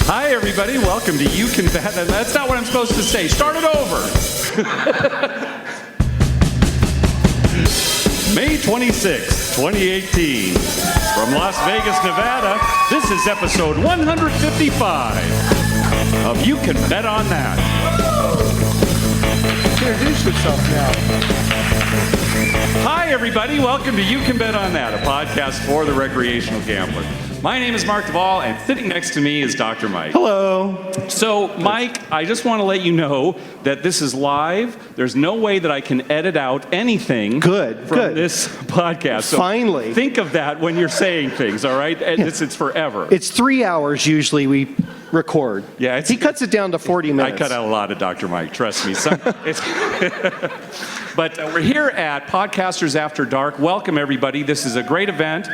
Hi, everybody. Welcome to You Can Bet. That's not what I'm supposed to say. Start it over. May 26, 2018. From Las Vegas, Nevada, this is episode 155 of You Can Bet on That. Introduce yourself now. Hi, everybody. Welcome to You Can Bet on That, a podcast for the recreational gambler. My name is Mark Duvall, and sitting next to me is Dr. Mike. Hello. So, Mike, I just want to let you know that this is live. There's no way that I can edit out anything from this podcast. So finally. Think of that when you're saying things, all right? It's forever. It's 3 hours usually we record. Yeah, he cuts it down to 40 minutes. I cut out a lot of Dr. Mike, trust me. But we're here at Podcasters After Dark. Welcome, everybody. This is a great event.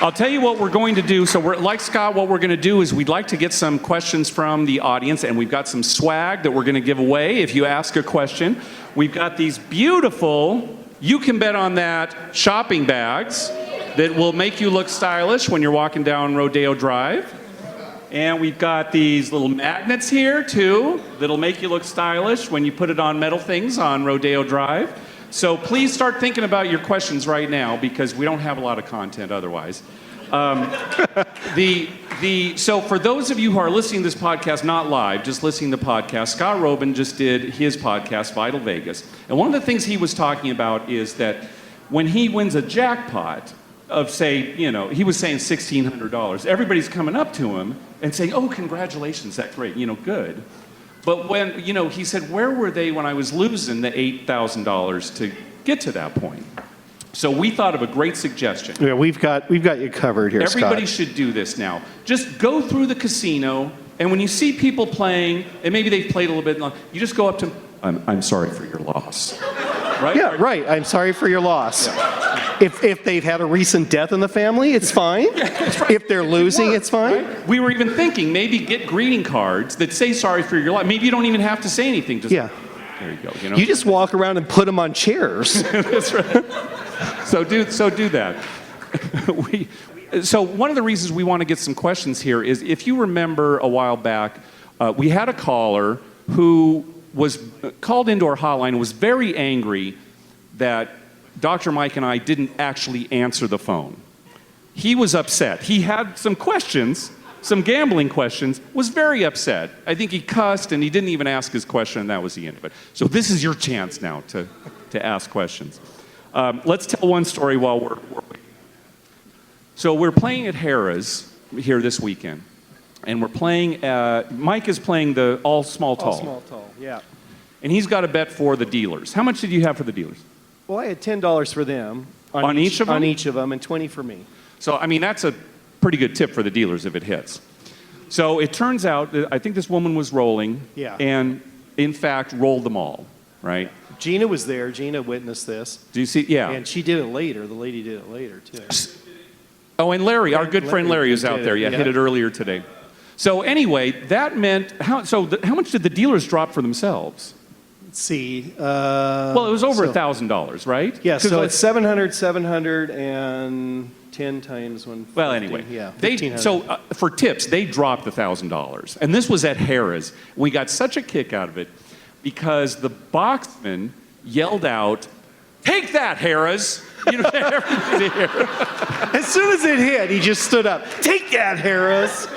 I'll tell you what we're going to do. So like Scott, what we're going to do is we'd like to get some questions from the audience, and we've got some swag that we're going to give away if you ask a question. We've got these beautiful You Can Bet on That shopping bags that will make you look stylish when you're walking down Rodeo Drive. And we've got these little magnets here, too, that'll make you look stylish when you put it on metal things on Rodeo Drive. So please start thinking about your questions right now, because we don't have a lot of content otherwise. So for those of you who are listening to this podcast, not live, just listening to the podcast, Scott Robin just did his podcast, Vital Vegas. And one of the things he was talking about is that when he wins a jackpot of, say, he was saying $1,600, everybody's coming up to him and saying, oh, congratulations, that's great, good. But when, he said, where were they when I was losing the $8,000 to get to that point? So we thought of a great suggestion. Yeah, we've got you covered here, Everybody Scott. should do this now. Just go through the casino, and when you see people playing, and maybe they've played a little bit long, you just go up to them, I'm sorry for your loss. Right? Yeah, right. I'm sorry for your loss. Yeah. If they've had a recent death in the family, it's fine. Yeah, that's right. If they're losing, it's fine. Right? We were even thinking maybe get greeting cards that say sorry for your loss. Maybe you don't even have to say anything. Just, yeah. There you go. You just walk around and put them on chairs. That's right. So do that. So one of the reasons we want to get some questions here is, if you remember a while back, we had a caller who was called into our hotline and was very angry that Dr. Mike and I didn't actually answer the phone. He was upset. He had some questions, some gambling questions, was very upset. I think he cussed and he didn't even ask his question, and that was the end of it. So this is your chance now to ask questions. Let's tell one story while we're waiting. So we're playing at Harrah's here this weekend, and we're playing, Mike is playing the all small tall. All small tall, yeah. And he's got a bet for the dealers. How much did you have for the dealers? Well, I had $10 for them. On each of them? On each of them, and $20 for me. So, that's a pretty good tip for the dealers if it hits. So it turns out that I think this woman was rolling. Yeah. And, in fact, rolled them all, right? Gina was there. Gina witnessed this. Do you see? Yeah. And she did it later. The lady did it later, too. Oh, and Larry, our good friend Larry is out there. Yeah, hit it earlier today. So anyway, that meant, how much did the dealers drop for themselves? Let's see. Well, it was over $1,000, right? Yeah, so it's 700, and 10 times 150. Well, anyway, yeah, for tips, they dropped the $1,000, and this was at Harrah's. We got such a kick out of it because the boxman yelled out, "Take that, Harrah's!" Everybody here. As soon as it hit, he just stood up. "Take that, Harrah's!"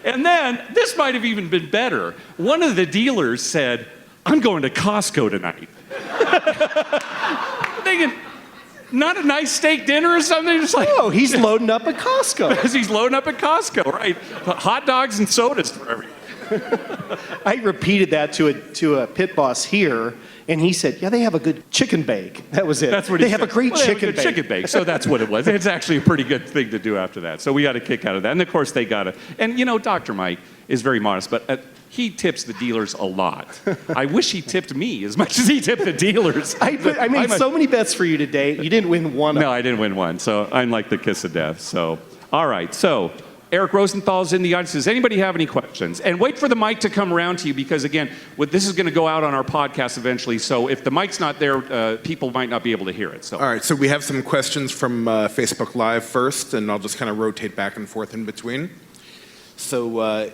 And then, this might have even been better. One of the dealers said, "I'm going to Costco tonight." Thinking, not a nice steak dinner or something? Just like, oh, he's loading up at Costco. Because he's loading up at Costco, right? Hot dogs and sodas for everything. I repeated that to a pit boss here, and he said, "Yeah, they have a good chicken bake." That was it. That's what he said. They have a great chicken bake. Chicken bake. So that's what it was. It's actually a pretty good thing to do after that. So we got a kick out of that. And of course they got it. And Dr. Mike is very modest, but he tips the dealers a lot. I wish he tipped me as much as he tipped the dealers. I made so many bets for you today. You didn't win one. No, I didn't win one. So I'm like the kiss of death. So, all right. So Eric Rosenthal's in the audience. Does anybody have any questions? And wait for the mic to come around to you because, again, this is going to go out on our podcast eventually. So if the mic's not there, people might not be able to hear it. So. All right, so we have some questions from Facebook Live first, and I'll just kind of rotate back and forth in between. So,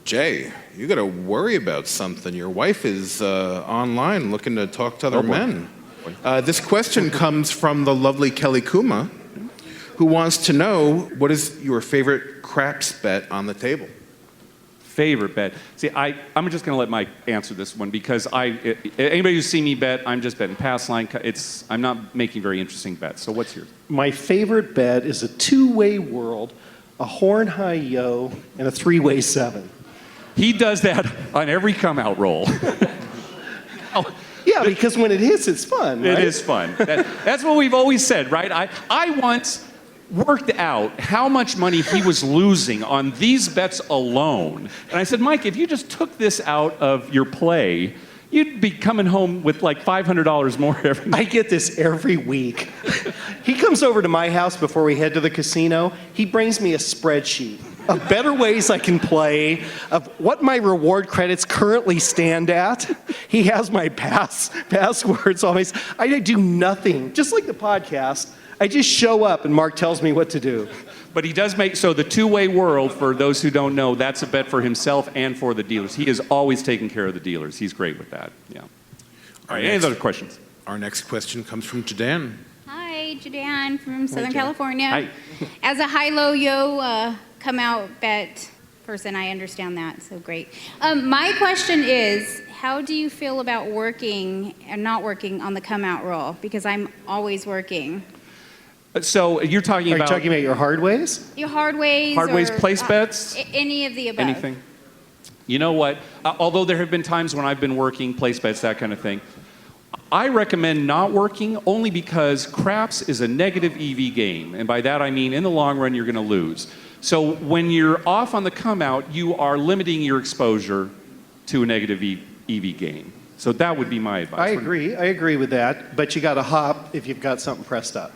Jay, you got to worry about something. Your wife is online looking to talk to other men. This question comes from the lovely Kelly Kuma, who wants to know, what is your favorite craps bet on the table? Favorite bet? See, I'm just going to let Mike answer this one because anybody who's seen me bet, I'm just betting pass line. I'm not making very interesting bets. So what's yours? My favorite bet is a two-way whirl, a horn high yo, and a three-way 7. He does that on every come-out roll. Yeah, because when it hits, it's fun, right? It is fun. That's what we've always said, right? I once worked out how much money he was losing on these bets alone. And I said, Mike, if you just took this out of your play, you'd be coming home with like $500 more every night. I get this every week. He comes over to my house before we head to the casino. He brings me a spreadsheet of better ways I can play, of what my reward credits currently stand at. He has my passwords always. I do nothing. Just like the podcast, I just show up and Mark tells me what to do. But he does so the two-way whirl, for those who don't know, that's a bet for himself and for the dealers. He is always taking care of the dealers. He's great with that, yeah. All right, any other questions? Our next question comes from Jadan. Hi, Jadan from Southern California. Hi. As a high-low-yo come-out bet person, I understand that, so great. My question is, how do you feel about working and not working on the come-out roll? Because I'm always working. So you're talking about... Are you talking about your hard ways? Your hard ways Hard-ways or, place bets? Any of the above. Anything? You know what? Although there have been times when I've been working, place bets, that kind of thing, I recommend not working only because craps is a negative EV game. And by that I mean in the long run you're going to lose. So when you're off on the come out, you are limiting your exposure to a negative EV game. So that would be my advice. I agree with that, but you got to hop if you've got something pressed up.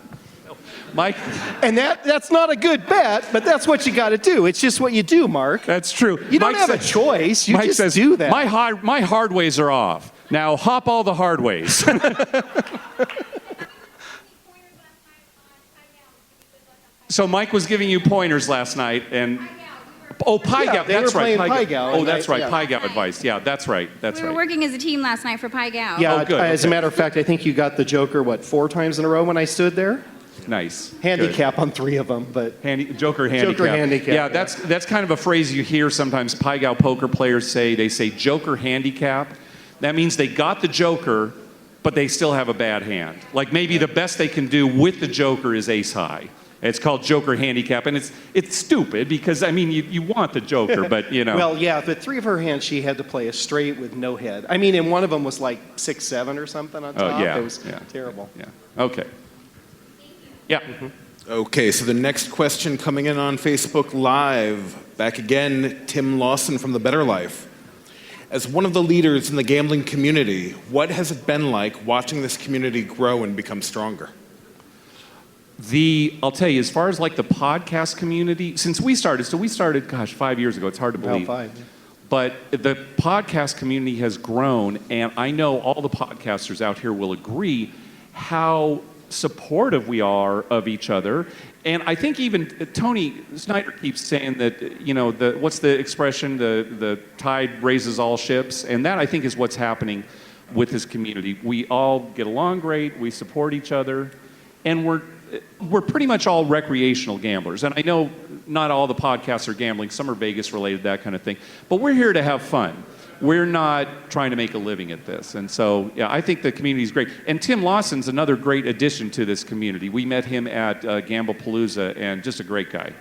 Mike? And that's not a good bet, but that's what you got to do. It's just what you do, Mark. That's true. You don't have a choice. You just do that. My hard ways are off. Now hop all the hard ways. So Mike was giving you pointers last night, and Pie Gow. They were playing Pie Gow. Oh, that's right. Pie Gow advice. Yeah, that's right. We were working as a team last night for Pie Gow. Yeah, good. As a matter of fact, I think you got the Joker, 4 times in a row when I stood there? Nice. Handicap on 3 of them, but... Joker handicap. Joker handicap. Yeah, that's kind of a phrase you hear sometimes Pie Gow poker players say. They say Joker handicap. That means they got the Joker, but they still have a bad hand. Like maybe the best they can do with the Joker is ace high. It's called Joker handicap, and it's stupid because, I mean, you want the Joker, but, you know. Well, yeah, but 3 of her hands, she had to play a straight with no head. I mean, and one of them was like 6-7 or something on top. Oh, yeah. It was terrible. Yeah. Okay. Yeah. Okay, so the next question coming in on Facebook Live. Back again, Tim Lawson from The Better Life. As one of the leaders in the gambling community, what has it been like watching this community grow and become stronger? I'll tell you, as far as like the podcast community, since we started, gosh, 5 years ago, it's hard to believe. 5, yeah. But the podcast community has grown, and I know all the podcasters out here will agree how supportive we are of each other. And I think even Tony Snyder keeps saying that, you know, what's the expression, the tide raises all ships, and that I think is what's happening with this community. We all get along great, we support each other, and we're pretty much all recreational gamblers. And I know not all the podcasts are gambling, some are Vegas related, that kind of thing, but we're here to have fun. We're not trying to make a living at this. And so, yeah, I think the community is great. And Tim Lawson's another great addition to this community. We met him at Gamblepalooza, and just a great guy.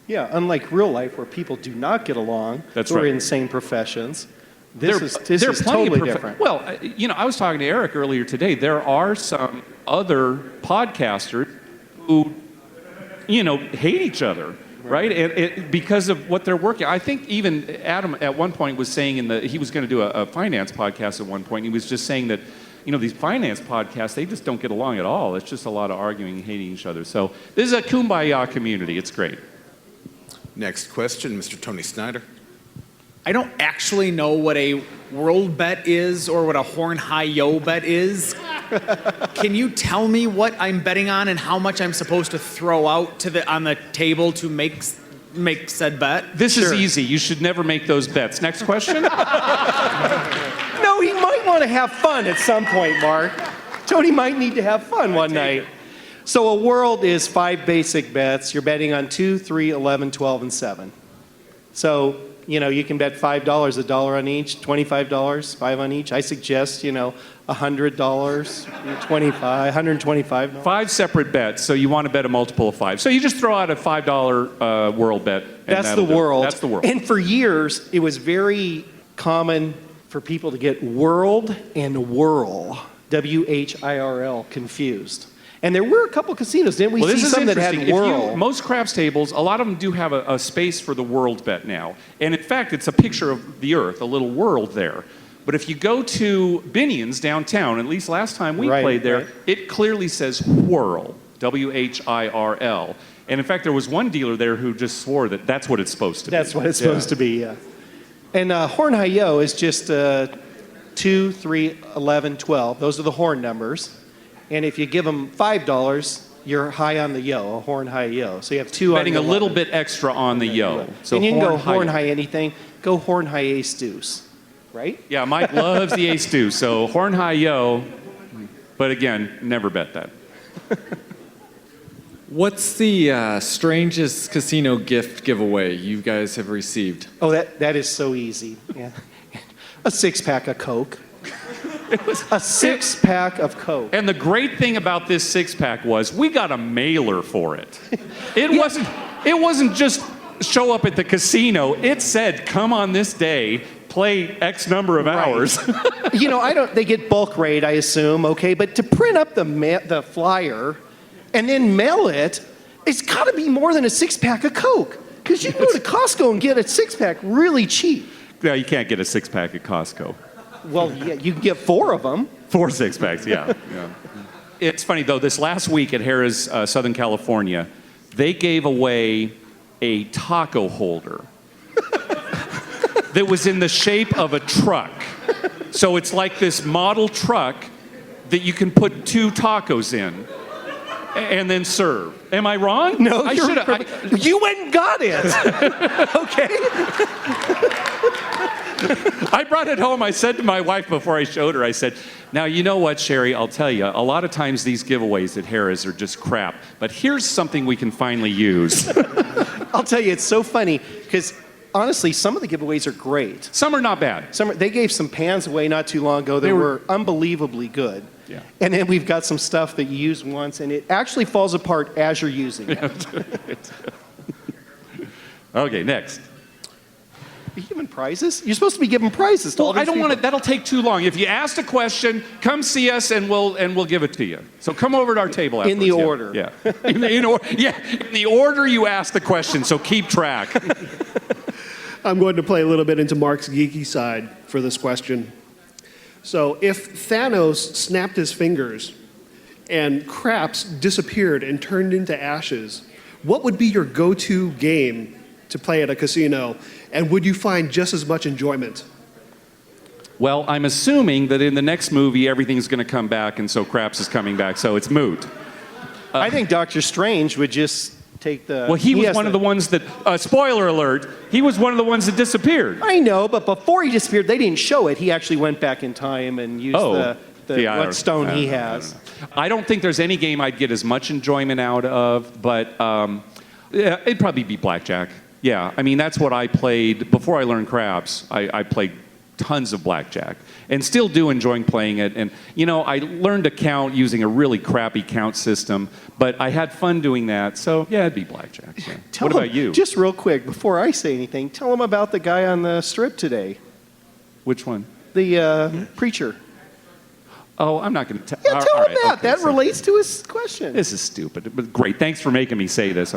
Yeah, unlike real life where people do not get along, That's or right. in same professions, this is plenty totally of different. Well, you know, I was talking to Eric earlier today. There are some other podcasters who, you know, hate each other. Right, and because of what they're working. I think even Adam at one point was saying he was going to do a finance podcast at one point. He was just saying that, you know, these finance podcasts, they just don't get along at all. It's just a lot of arguing and hating each other. So this is a kumbaya community. It's great. Next question, Mr. Tony Snyder. I don't actually know what a world bet is or what a horn high yo bet is. Can you tell me what I'm betting on and how much I'm supposed to throw out on the table to make said bet? This is easy. You should never make those bets. Next question. No, he might want to have fun at some point, Mark. Tony might need to have fun one night. So a world is 5 basic bets. You're betting on 2, 3, 11, 12, and 7. So, you can bet $5, $1 on each, $25, 5 on each. I suggest, $100, $125. 5 separate bets, so you want to bet a multiple of 5. So you just throw out a $5 world bet. That's the world. That's the world. And for years, it was very common for people to get world and whirl, WHIRL, confused. And there were a couple casinos, didn't we see some that had whirl? Most craps tables, a lot of them do have a space for the world bet now. And in fact, it's a picture of the Earth, a little world there. But if you go to Binion's downtown, at least last time we played there, it clearly says whirl, WHIRL. And in fact, there was one dealer there who just swore that that's what it's supposed to be. That's what it's supposed to be, yeah. And horn high yo is just 2, 3, 11, 12. Those are the horn numbers. And if you give them $5, you're high on the yo, a horn high yo. So you have 2 betting on the a little bit extra on the yo. So and you can go horn high anything. Go horn high ace deuce, right? Yeah, Mike loves the ace deuce. So horn high yo, but again, never bet that. What's the strangest casino gift giveaway you guys have received? Oh, that is so easy. Yeah. A 6-pack of Coke. It was a 6-pack of Coke. And the great thing about this 6-pack was we got a mailer for it. It wasn't just show up at the casino. It said, come on this day, play X number of hours. They get bulk rate, I assume, okay? But to print up the flyer and then mail it, it's got to be more than a 6-pack of Coke. Because you can go to Costco and get a 6-pack really cheap. Yeah, you can't get a 6-pack at Costco. Well, yeah, you can get 4 of them. 4 6-packs, yeah. It's funny, though, this last week at Harrah's Southern California, they gave away a taco holder that was in the shape of a truck. So it's like this model truck that you can put 2 tacos in and then serve. Am I wrong? No, you went and got it. Okay? I brought it home. I said to my wife before I showed her, I said, now, you know what, Sherry, I'll tell you, a lot of times these giveaways at Harrah's are just crap, but here's something we can finally use. I'll tell you, it's so funny, because honestly, some of the giveaways are great. Some are not bad. They gave some pans away not too long ago that were unbelievably good. Yeah. And then we've got some stuff that you use once, and it actually falls apart as you're using it. Okay, next. Are you giving prizes? You're supposed to be giving prizes to all these I don't people. want it. That'll take too long. If you asked a question, come see us and we'll give it to you. So come over to our table afterwards. In the order. Yeah. In the order you asked the question. So keep track. I'm going to play a little bit into Mark's geeky side for this question. So if Thanos snapped his fingers and craps disappeared and turned into ashes, what would be your go-to game to play at a casino, and would you find just as much enjoyment? Well, I'm assuming that in the next movie everything's going to come back, and so Craps is coming back, so it's moot. I think Doctor Strange would just take the... Well, he was one of the ones that... spoiler alert, he was one of the ones that disappeared. I know, but before he disappeared, they didn't show it. He actually went back in time and used what stone he has. I don't think there's any game I'd get as much enjoyment out of, but yeah, it'd probably be blackjack. Yeah, I mean, that's what I played before I learned craps. I played tons of blackjack and still do enjoy playing it. And, I learned to count using a really crappy count system, but I had fun doing that. So, yeah, it'd be blackjack. Yeah. What about you? Just real quick, before I say anything, tell them about the guy on the strip today. Which one? The preacher. Oh, I'm not going to tell. Yeah, tell him that. That relates to his question. This is stupid, but great. Thanks for making me say this.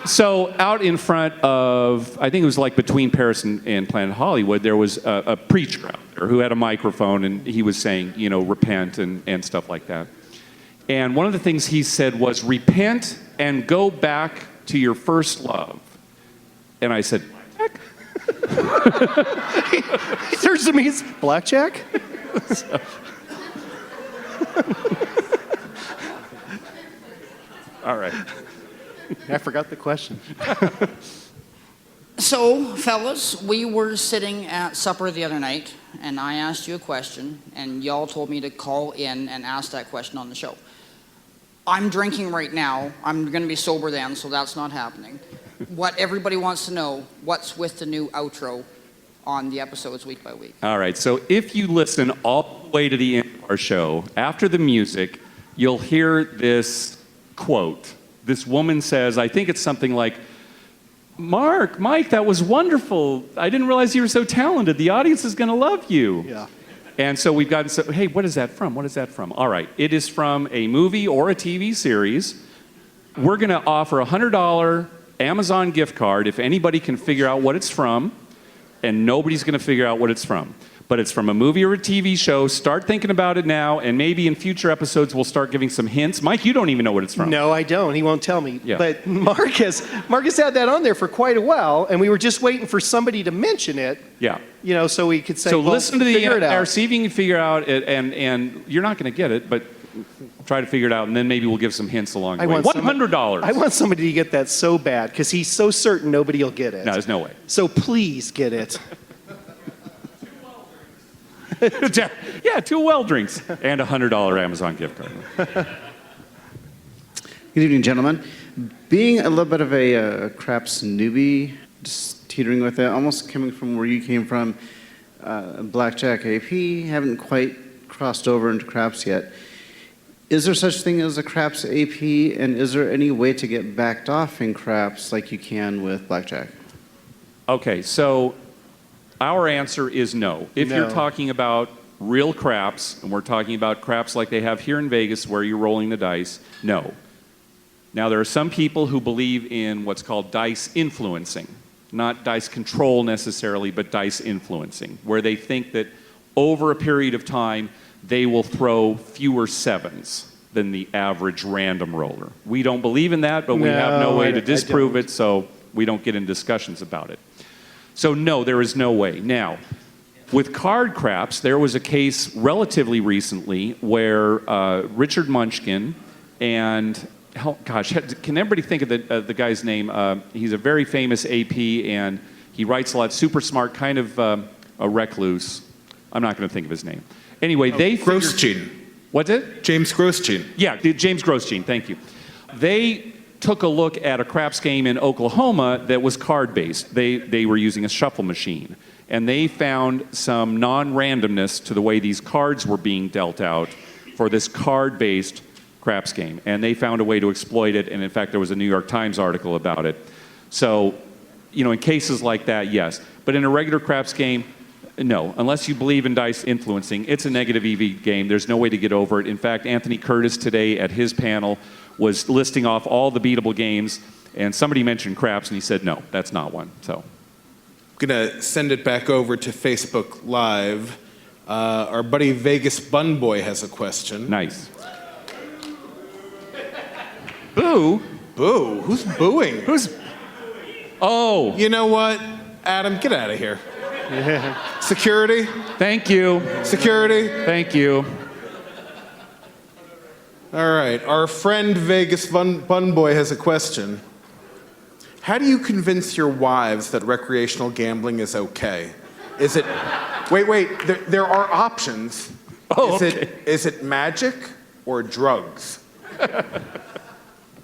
So out in front of, I think it was like between Paris and Planet Hollywood, there was a preacher out there who had a microphone, and he was saying, repent and stuff like that. And one of the things he said was, repent and go back to your first love. And I said, He turns to me, it's blackjack? all right. I forgot the question. So, fellas, we were sitting at supper the other night, and I asked you a question, and y'all told me to call in and ask that question on the show. I'm drinking right now. I'm going to be sober then, so that's not happening. What everybody wants to know, what's with the new outro on the episodes week by week? All right, so if you listen all the way to the end of our show, after the music, you'll hear this quote. This woman says, I think it's something like, Mike, that was wonderful. I didn't realize you were so talented. The audience is going to love you. Yeah. And so we've gotten, so, hey, what is that from? What is that from? All right, it is from a movie or a TV series. We're going to offer a $100 Amazon gift card if anybody can figure out what it's from, and nobody's going to figure out what it's from. But it's from a movie or a TV show. Start thinking about it now, and maybe in future episodes we'll start giving some hints. Mike, you don't even know what it's from. No, I don't. He won't tell me. Yeah. But Mark has had that on there for quite a while, and we were just waiting for somebody to mention it. Yeah. You know, so we could say, So well, listen to the figure it entire, out. see if you can figure out it, and you're not going to get it, but try to figure it out, and then maybe we'll give some hints along the way. $100. I want somebody to get that so bad because he's so certain nobody will get it. No, there's no way. So please get it. Yeah, 2 well drinks and a $100 Amazon gift card. Good evening, gentlemen. Being a little bit of a craps newbie, just teetering with it, almost coming from where you came from, Blackjack AP, haven't quite crossed over into craps yet. Is there such thing as a craps AP, and is there any way to get backed off in craps like you can with Blackjack? Okay, so our answer is no. If No. you're talking about real craps, and we're talking about craps like they have here in Vegas where you're rolling the dice, no. Now, there are some people who believe in what's called dice influencing. Not dice control necessarily, but dice influencing, where they think that over a period of time, they will throw fewer sevens than the average random roller. We don't believe in that, but we have no way to disprove it, so we don't get in discussions about it. So no, there is no way. Now, with card craps, there was a case relatively recently where Richard Munchkin and, gosh, can everybody think of the guy's name? He's a very famous AP, and he writes a lot, super smart, kind of a recluse. I'm not going to think of his name. Anyway, they figured... Grosjean. What's it? James Grosjean. Yeah, James Grosjean, thank you. They took a look at a craps game in Oklahoma that was card-based. They were using a shuffle machine. And they found some non-randomness to the way these cards were being dealt out for this card-based craps game. And they found a way to exploit it, and in fact, there was a New York Times article about it. So, you know, in cases like that, yes. But in a regular craps game, no. Unless you believe in dice influencing, it's a negative EV game. There's no way to get over it. In fact, Anthony Curtis today at his panel was listing off all the beatable games, and somebody mentioned craps, and he said, no, that's not one. So, I'm going to send it back over to Facebook Live. Our buddy Vegas Bun Boy has a question. nice. Boo? Boo? Who's booing? Who's... Oh, You know what? Adam, get out of here. Security? thank you. Security? Thank you. All right. Our friend Vegas Bun Boy has a question. How do you convince your wives that recreational gambling is okay? Is it... Wait. There are options. Oh, Is it magic or drugs?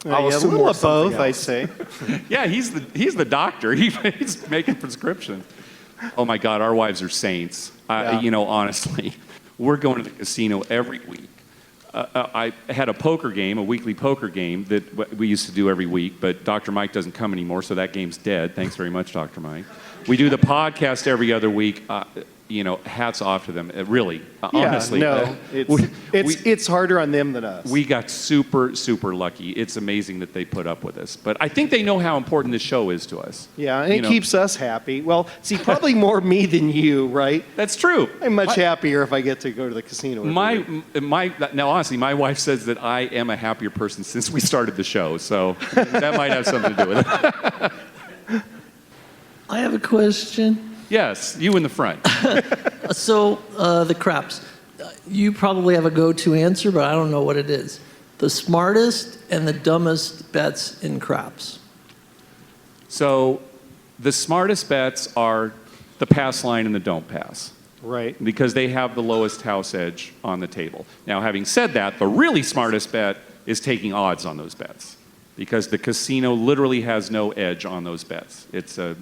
Yeah, a little of both, I'd say. Yeah, he's the doctor. He's making prescriptions. Oh my God, our wives are saints. Yeah. You know, honestly, we're going to the casino every week. I had a poker game, a weekly poker game that we used to do every week, but Dr. Mike doesn't come anymore, so that game's dead. Thanks very much, Dr. Mike. We do the podcast every other week. You know, hats off to them. Really, honestly. No, it's harder on them than us. We got super, super lucky. It's amazing that they put up with us. But I think they know how important this show is to us. Yeah, and it keeps us happy. Well, see, probably more me than you, right? That's true. I'm much happier if I get to go to the casino. every week. Now, honestly, my wife says that I am a happier person since we started the show. So that might have something to do with it. have a question? Yes, you in the front. So, the craps. You probably have a go-to answer, but I don't know what it is. The smartest and the dumbest bets in craps. So the smartest bets are the pass line and the don't pass. Right. Because they have the lowest house edge on the table. Now, having said that, the really smartest bet is taking odds on those bets. Because the casino literally has no edge on those bets. It's a...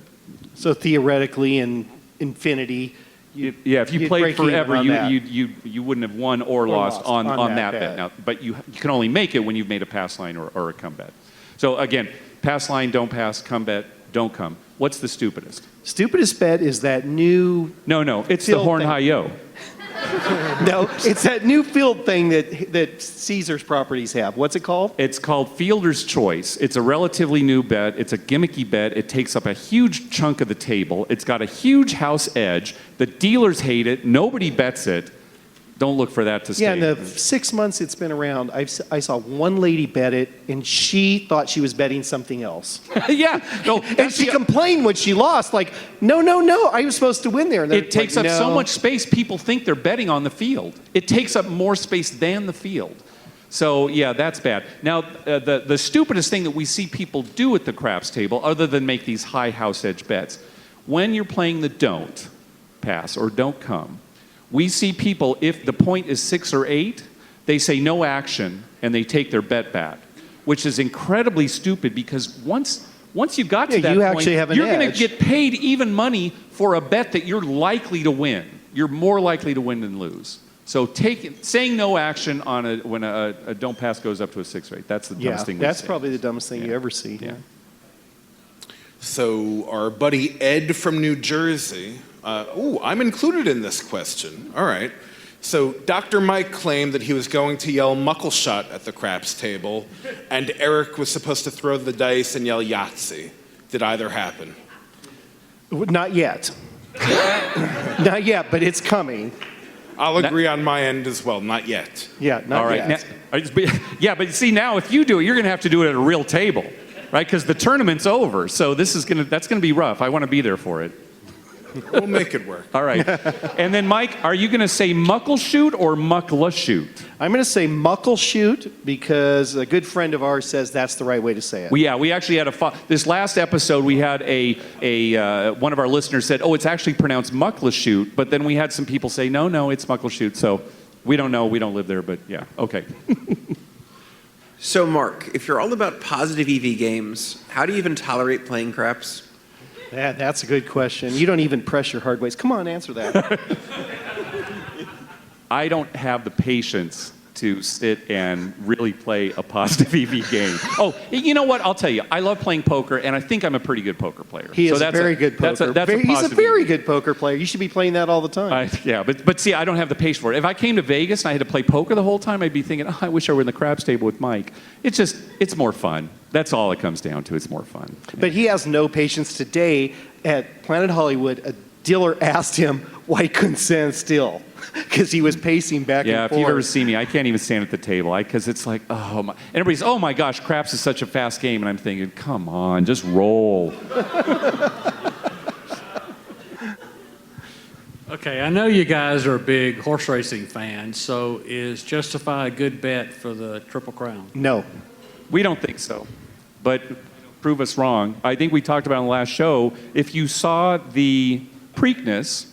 So theoretically, in infinity, yeah, if you you'd played break even forever, on that. you wouldn't have won or lost on that bet. Now, but you can only make it when you've made a pass line or a come bet. So again, pass line, don't pass, come bet, don't come. What's the stupidest? Stupidest bet is that new... No, it's the field horn thing. high yo. No, it's that new field thing that Caesar's properties have. What's it called? It's called Fielder's Choice. It's a relatively new bet. It's a gimmicky bet. It takes up a huge chunk of the table. It's got a huge house edge. The dealers hate it. Nobody bets it. Don't look for that to stay. Yeah, in the 6 months it's been around, I saw one lady bet it, and she thought she was betting something else. Yeah. No, And she complained when she lost, like, no, I was supposed to win there. And it takes like, up so no. much space, people think they're betting on the field. It takes up more space than the field. So, yeah, that's bad. Now, the stupidest thing that we see people do at the craps table, other than make these high house edge bets, when you're playing the don't pass or don't come, we see people, if the point is 6 or 8, they say no action and they take their bet back, which is incredibly stupid because once you got to that you point, actually have an you're going to edge. get paid even money for a bet that you're likely to win. You're more likely to win than lose. So saying no action on when a don't pass goes up to a 6 or 8, that's the dumbest thing we that's see. probably the dumbest thing you ever see. Yeah. So our buddy Ed from New Jersey, I'm included in this question. All right. So Dr. Mike claimed that he was going to yell Muckleshoot at the craps table, and Eric was supposed to throw the dice and yell Yahtzee. Did either happen? Not yet. Not yet, but it's coming. I'll agree on my end as well. Not yet. Yeah, not All right. yet. Yeah, but see, now if you do it, you're going to have to do it at a real table, right? Because the tournament's over. So that's going to be rough. I want to be there for it. We'll make it work. All right. And then, Mike, are you going to say Muckleshoot or Muckleshoot? I'm going to say Muckleshoot because a good friend of ours says that's the right way to say it. We actually had this last episode. We had one of our listeners said, "Oh, it's actually pronounced Muckleshoot," but then we had some people say, "No, it's Muckleshoot." So we don't know. We don't live there, but yeah, okay. So, Mark, if you're all about positive EV games, how do you even tolerate playing craps? That's a good question. You don't even press your hard ways. Come on, answer that. I don't have the patience to sit and really play a positive EV game. Oh, you know what? I'll tell you. I love playing poker, and I think I'm a pretty good poker player. He is a very good poker. He's a very good poker player. You should be playing that all the time. Yeah, but see, I don't have the patience for it. If I came to Vegas and I had to play poker the whole time, I'd be thinking, I wish I were in the craps table with Mike. It's more fun. That's all it comes down to. It's more fun. But he has no patience. Today at Planet Hollywood, a dealer asked him why he couldn't stand still because he was pacing back and forth. Yeah, if you've ever seen me, I can't even stand at the table because it's like, oh my. And everybody's, oh my gosh, craps is such a fast game. And I'm thinking, come on, just roll. Okay, I know you guys are big horse racing fans, so is Justify a good bet for the Triple Crown? No. We don't think so, but prove us wrong. I think we talked about in the last show, if you saw the Preakness,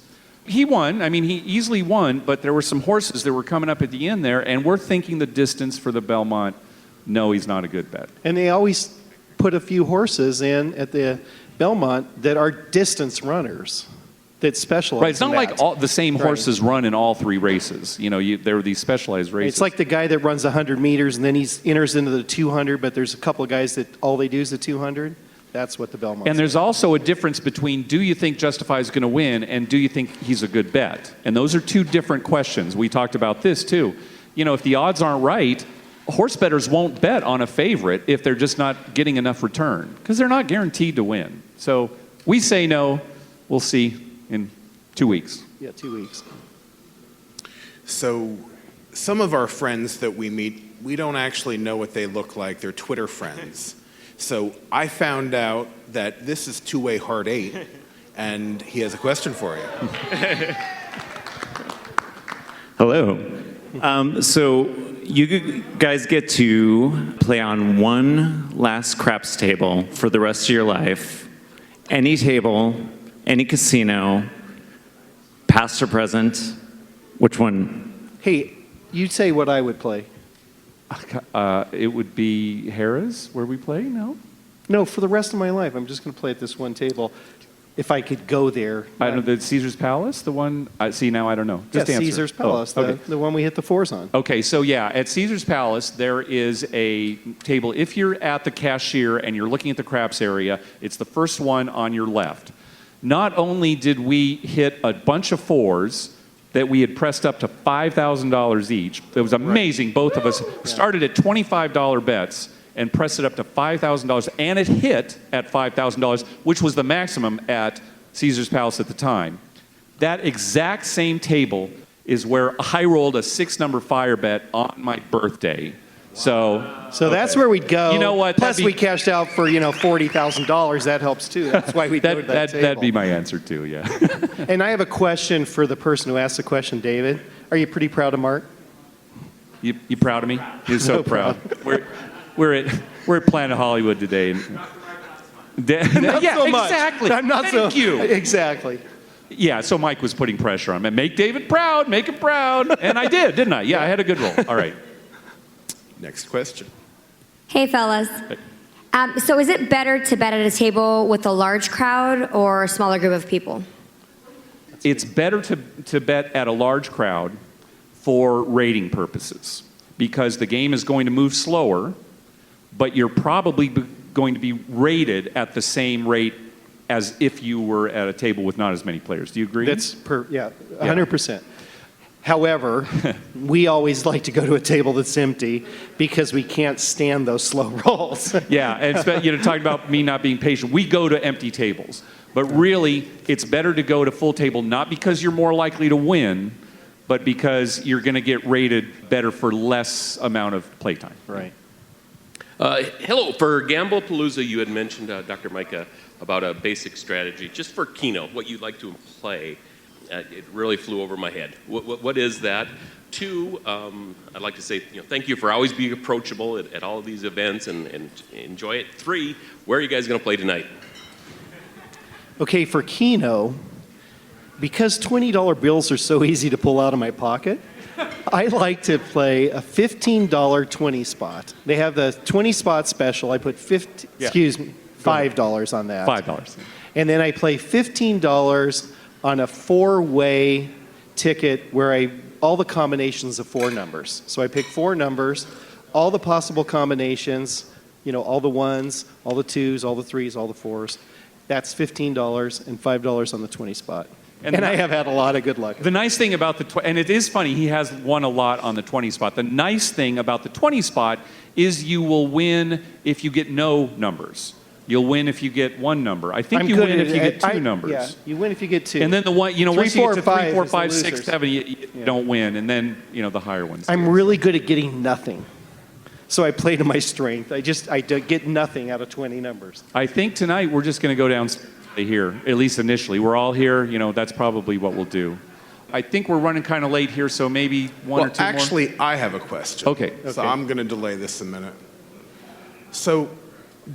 he won. I mean, he easily won, but there were some horses that were coming up at the end there, and we're thinking the distance for the Belmont, no, he's not a good bet. And they always put a few horses in at the Belmont that are distance runners that specialize Right, it's not in like that. all the same horses run in all 3 races. You know, there are these specialized races. It's like the guy that runs 100 meters and then he enters into the 200, but there's a couple of guys that all they do is the 200. That's what the Belmont. And there's also a difference between do you think Justify is going to win and do you think he's a good bet? And those are 2 different questions. We talked about this too. You know, if the odds aren't right, horse bettors won't bet on a favorite if they're just not getting enough return because they're not guaranteed to win. So we say no. We'll see in 2 weeks. Yeah, 2 weeks. So some of our friends that we meet, we don't actually know what they look like. They're Twitter friends. So I found out that this is two-way hard 8. and he has a question for you. Hello. So you guys get to play on one last craps table for the rest of your life. Any table, any casino, past or present. Which one? Hey, you say what I would play. It would be Harrah's where we play, no? No, for the rest of my life, I'm just going to play at this one table. If I could go there. I don't know, the Caesar's Palace, the one, see, now I don't know. Just yeah, answer. Caesar's Palace, Oh, okay. the one we hit the fours on. Okay, so yeah, at Caesar's Palace, there is a table. If you're at the cashier and you're looking at the craps area, it's the first one on your left. Not only did we hit a bunch of fours that we had pressed up to $5,000 each, it was amazing, both of us started at $25 bets and pressed it up to $5,000, and it hit at $5,000, which was the maximum at Caesar's Palace at the time. That exact same table is where I rolled a 6-number fire bet on my birthday. So that's where we'd go. You know what? Plus, we cashed out for $40,000. That helps too. That's why we go to that table. That'd be my answer too. Yeah. And I have a question for the person who asked the question, David. Are you pretty proud of Mark? You proud of me? You're so proud. We're at Planet Hollywood today. Not yeah, so much. exactly. I'm not Thank you. Exactly. Yeah, so Mike was putting pressure on me. Make David proud, make him proud. And I did, didn't I? Yeah, I had a good roll. All right. Next question. Hey, fellas. So is it better to bet at a table with a large crowd or a smaller group of people? It's better to bet at a large crowd for rating purposes because the game is going to move slower, but you're probably going to be rated at the same rate as if you were at a table with not as many players. Do you agree? That's 100%. However, we always like to go to a table that's empty because we can't stand those slow rolls. Yeah, and talking about me not being patient, we go to empty tables. But really, it's better to go to full table, not because you're more likely to win, but because you're going to get rated better for less amount of playtime. Right. Hello. For Gamblepalooza, you had mentioned, Dr. Micah, about a basic strategy. Just for keno, what you'd like to play. It really flew over my head. What is that? 2, I'd like to say thank you for always being approachable at all of these events and enjoy it. 3, where are you guys going to play tonight? Okay, for keno, because $20 bills are so easy to pull out of my pocket, I like to play a $15 20 spot. They have the 20 spot special. I put $5 on that. $5. And then I play $15 on a 4-way ticket where all the combinations of 4 numbers. So I pick 4 numbers, all the possible combinations, all the 1s, all the 2s, all the 3s, all the 4s. That's $15 and $5 on the 20 spot. And I have had a lot of good luck. The nice thing about and it is funny, he has won a lot on the 20 spot. The nice thing about the 20 spot is you will win if you get no numbers. You'll win if you get 1 number. I think you win if you get 2 numbers. Yeah, you win if you get 2. And then the one, once you get to 3, 4, 5, 6, losers. 7, you don't win. And then, the higher ones. I'm really good at getting nothing. So I play to my strength. I get nothing out of 20 numbers. I think tonight we're just going to go down here, at least initially. We're all here. That's probably what we'll do. I think we're running kind of late here, so maybe one or two more. Actually, I have a question. Okay. So I'm going to delay this a minute. So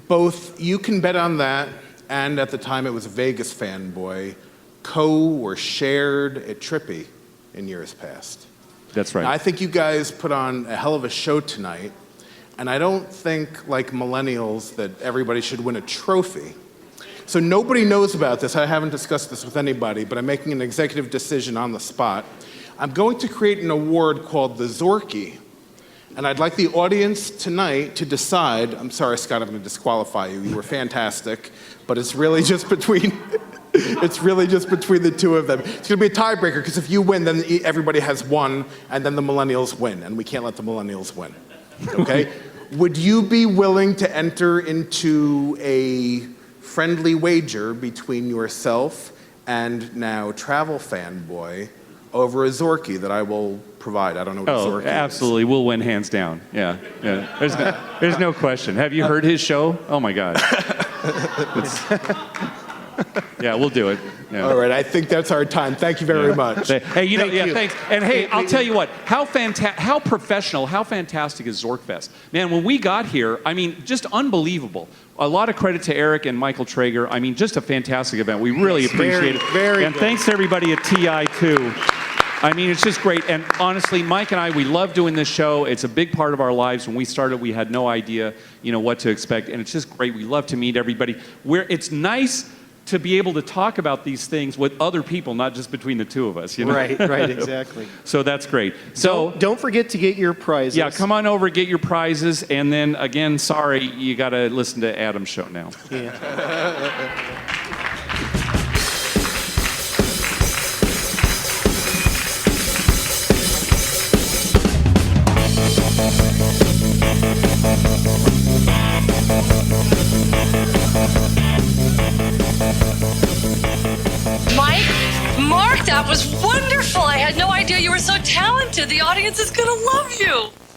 both you can bet on that, and at the time it was Vegas Fanboy, or shared at Trippy in years past. That's right. Now, I think you guys put on a hell of a show tonight, and I don't think, like millennials, that everybody should win a trophy. So nobody knows about this. I haven't discussed this with anybody, but I'm making an executive decision on the spot. I'm going to create an award called the Zorkie, and I'd like the audience tonight to decide. I'm sorry, Scott, I'm going to disqualify you. You were fantastic, but it's really just between the two of them. It's going to be a tiebreaker because if you win, then everybody has 1, and then the millennials win, and we can't let the millennials win. Okay? Would you be willing to enter into a friendly wager between yourself and now Travel Fanboy over a Zorkie that I will provide? I don't know what a Zorkie absolutely. We'll win hands down. Yeah. There's no question. Have you heard his show? Oh, my God. Yeah, we'll do it. Yeah. All right, I think that's our time. Thank you very much. Hey, you know, Thank you. thanks. And hey, I'll tell you what, how professional, how fantastic is Zorkfest? Man, when we got here, I mean, just unbelievable. A lot of credit to Eric and Michael Traeger. I mean, just a fantastic event. We really appreciate it. Very and good. thanks to everybody at TI, too. I mean, it's just great. And honestly, Mike and I, we love doing this show. It's a big part of our lives. When we started, we had no idea, what to expect. And it's just great. We love to meet everybody. It's nice to be able to talk about these things with other people, not just between the two of us. Right, exactly. So that's great. So don't forget to get your prizes. yeah, come on over, get your prizes. And then, again, sorry, you got to listen to Adam's show now. Yeah. Mike, Mark, that was wonderful. I had no idea you were so talented. The audience is going to love you.